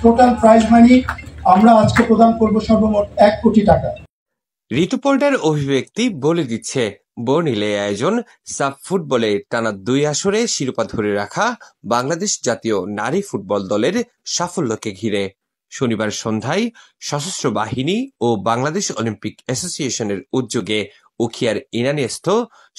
Total prize money আমরা আজকে প্রদান করব সর্বমোট 1 কোটি টাকা। ঋতুপর্ণার অভিব্যক্তি বলে দিচ্ছে বর্ণিল এই আয়োজন সাফ ফুটবলে টানা 2 আসরে শিরোপা ধরে রাখা বাংলাদেশ জাতীয় নারী ফুটবল দলের সাফল্যকে ঘিরে। শনিবার সন্ধ্যায় সশস্ত্র বাহিনী ও বাংলাদেশ অলিম্পিক অ্যাসোসিয়েশনের উদ্যোগে উখিয়ার ইনানিস্থ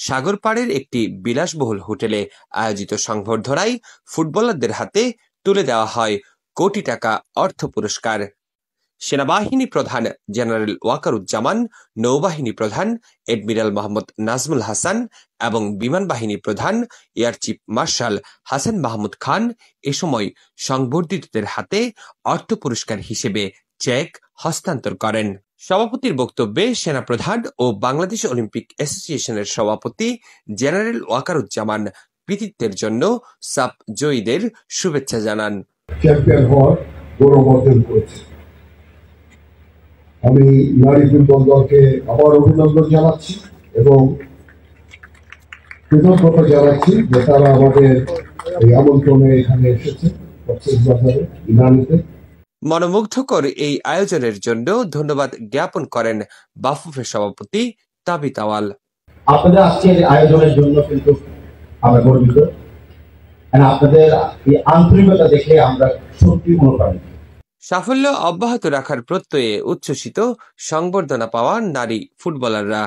সাগরপাড়ের একটি বিলাসবহুল হোটেলে আয়োজিত সংবর্ধনায় ফুটবলারদের হাতে তুলে দেওয়া হয় কোটি টাকা অর্থ পুরস্কার। সেনাবাহিনী প্রধান জেনারেল ওয়াকারুজ্জামান, নৌবাহিনী প্রধান এডমিরাল মোহাম্মদ নাজমুল হাসান এবং বিমান বাহিনী প্রধান air chief marshal Hasan Mahmud Khan এ সময় সংবর্ধিতদের হাতে অর্থ পুরস্কার হিসেবে চেক হস্তান্তর করেন। সভাপতির বক্তব্যে সেনাপ্রধান ও বাংলাদেশ অলিম্পিক অ্যাসোসিয়েশনের সভাপতি জেনারেল ওয়াকারুজ্জামান কৃতিত্বের জন্য সাফ জয়ীদের শুভেচ্ছা জানান। চ্যাম্পিয়ন হওয়ার গৌরব অর্জন করেছে। আমি নারী ফুটবল দলকে আবার অভিনন্দন জানাচ্ছি এবং কৃতজ্ঞতা জানাচ্ছি যে তারা আমাদের এই আমন্ত্রণে এখানে এসেছে কক্সবাজারে ইনানিতে। মনোমুগ্ধকর এই আয়োজনের জন্য ধন্যবাদ জ্ঞাপন করেন বাফুফের সভাপতি তাবিত আওয়াল। আপনাদের আজকের আয়োজনের জন্য কিন্তু আমরা গর্বিত, আপনাদের এই আন্তরিকতা দেখে আমরা সত্যি অনুপ্রাণিত। সাফল্য অব্যাহত রাখার প্রত্যয়ে উচ্ছ্বসিত সংবর্ধনা পাওয়া নারী ফুটবলাররা।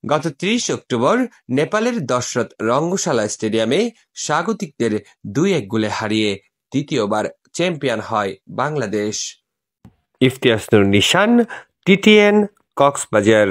গত 30 অক্টোবর নেপালের দশরথ রঙ্গশালা স্টেডিয়ামে স্বাগতিকদের 2-1 গোলে হারিয়ে দ্বিতীয়বার চ্যাম্পিয়ন হয় বাংলাদেশ। ইফতিয়াস নূর নিশান, TTN, কক্সবাজার।